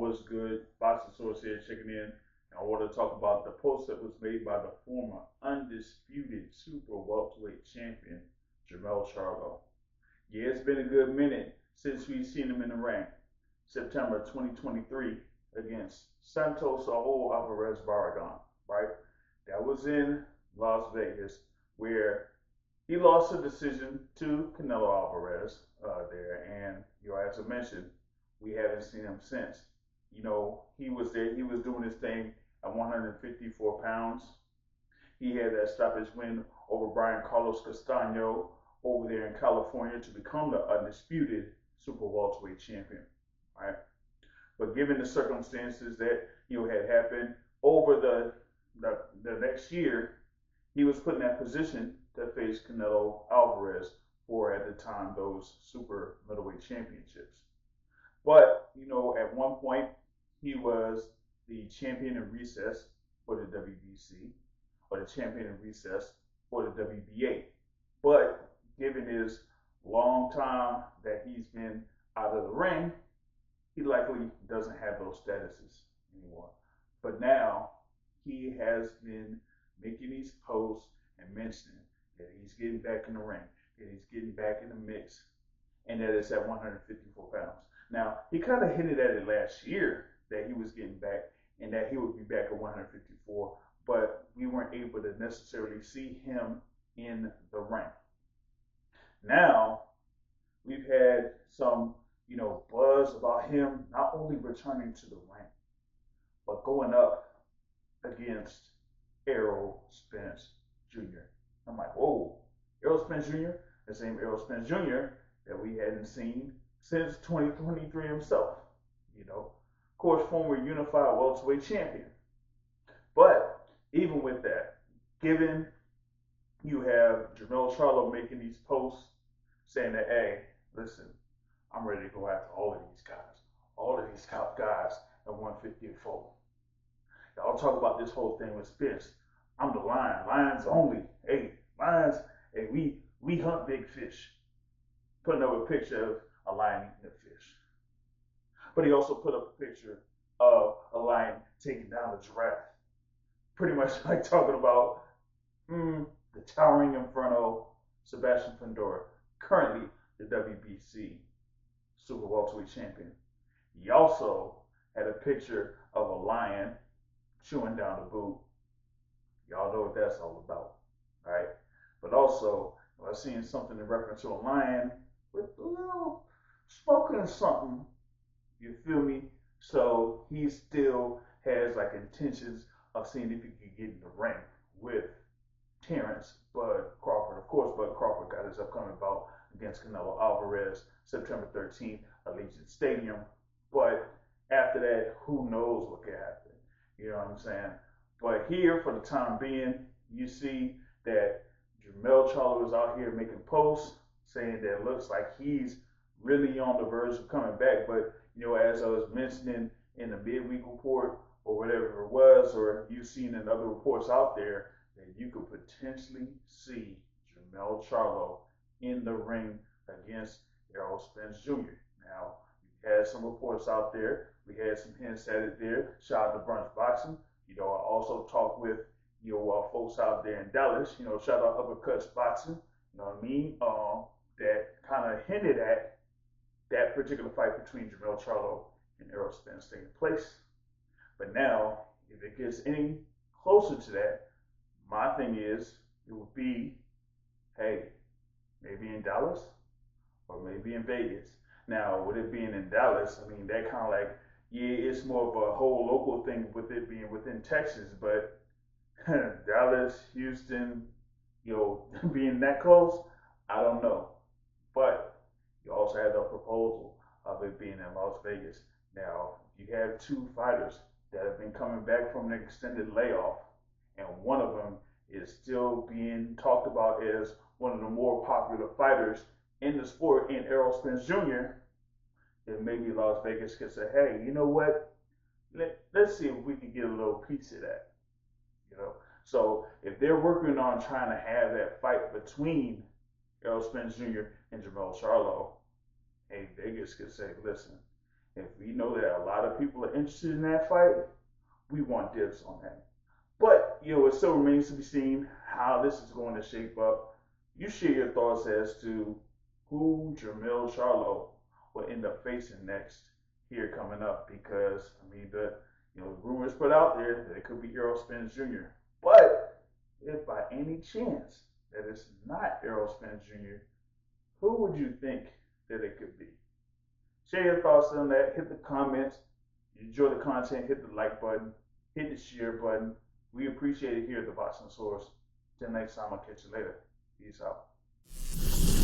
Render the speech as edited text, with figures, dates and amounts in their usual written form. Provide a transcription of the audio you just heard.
what's good? Boxing Source here checking in. And I want to talk about the post that was made by the former undisputed super welterweight champion, Jermell Charlo. Yeah, it's been a good minute since we've seen him in the ring. September 2023 against Santos Saul Alvarez Barragan, right? That was in Las Vegas, where he lost a decision to Canelo Alvarez there. And, as I mentioned, we haven't seen him since. He was there, he was doing his thing at 154 pounds. He had that stoppage win over Brian Carlos Castano over there in California to become the undisputed super welterweight champion, right? But given the circumstances that had happened over the next year, he was put in that position to face Canelo Alvarez for, at the time, those super middleweight championships. But at one point he was the champion in recess for the WBC, or the champion in recess for the WBA. But given his long time that he's been out of the ring, he likely doesn't have those statuses anymore. But now he has been making these posts and mentioning that he's getting back in the ring, that he's getting back in the mix, and that it's at 154 pounds. Now, he kind of hinted at it last year that he was getting back and that he would be back at 154, but we weren't able to necessarily see him in the ring. Now, we've had some, buzz about him not only returning to the ring, but going up against Errol Spence Jr. I'm like, whoa, Errol Spence Jr., the same Errol Spence Jr. that we hadn't seen since 2023 himself. Of course, former unified welterweight champion. But even with that, given you have Jermell Charlo making these posts saying that, hey, listen, I'm ready to go after all of these top guys at 154. Y'all talk about this whole thing with Spence. I'm the lion, lions only. Hey, lions, hey, we hunt big fish. Putting up a picture of a lion eating a fish. But he also put up a picture of a lion taking down a giraffe. Pretty much like talking about the towering inferno Sebastian Fundora, currently the WBC super welterweight champion. He also had a picture of a lion chewing down the boot. Y'all know what that's all about, right? But also, I was seeing something in reference to a lion with a little smoking something. You feel me? So he still has like intentions of seeing if he could get in the ring with Terrence Bud Crawford. Of course, Bud Crawford got his upcoming bout against Canelo Alvarez September 13th at Allegiant Stadium. But after that, who knows what could happen? You know what I'm saying? But here, for the time being, you see that Jermell Charlo is out here making posts saying that it looks like he's really on the verge of coming back. But, as I was mentioning in the midweek report or whatever it was, or you've seen in other reports out there, that you could potentially see Jermell Charlo in the ring against Errol Spence Jr. Now, we had some reports out there. We had some hints at it there. Shout out to Brunch Boxing. I also talked with, folks out there in Dallas, shout out Uppercuts Boxing, you know what I mean? That kind of hinted at that particular fight between Jermell Charlo and Errol Spence taking place. But now, if it gets any closer to that, my thing is, it would be, hey, maybe in Dallas or maybe in Vegas. Now, with it being in Dallas, that kind of like, yeah, it's more of a whole local thing with it being within Texas, but Dallas, Houston, being that close, I don't know. But you also have the proposal of it being in Las Vegas. Now, you have two fighters that have been coming back from an extended layoff, and one of them is still being talked about as one of the more popular fighters in the sport, in Errol Spence Jr., then maybe Las Vegas could say, hey, you know what? Let's see if we can get a little piece of that. So if they're working on trying to have that fight between Errol Spence Jr. and Jermell Charlo, hey, Vegas could say, listen, If we know that a lot of people are interested in that fight, we want dibs on that. But, it still remains to be seen how this is going to shape up. You share your thoughts as to who Jermell Charlo will end up facing next here coming up, because, the rumors put out there that it could be Errol Spence Jr. But if by any chance that it's not Errol Spence Jr., who would you think that it could be? Share your thoughts on that. Hit the comments. Enjoy the content. Hit the like button. Hit the share button. We appreciate it here at the Boxing Source. Till next time, I'll catch you later. Peace out.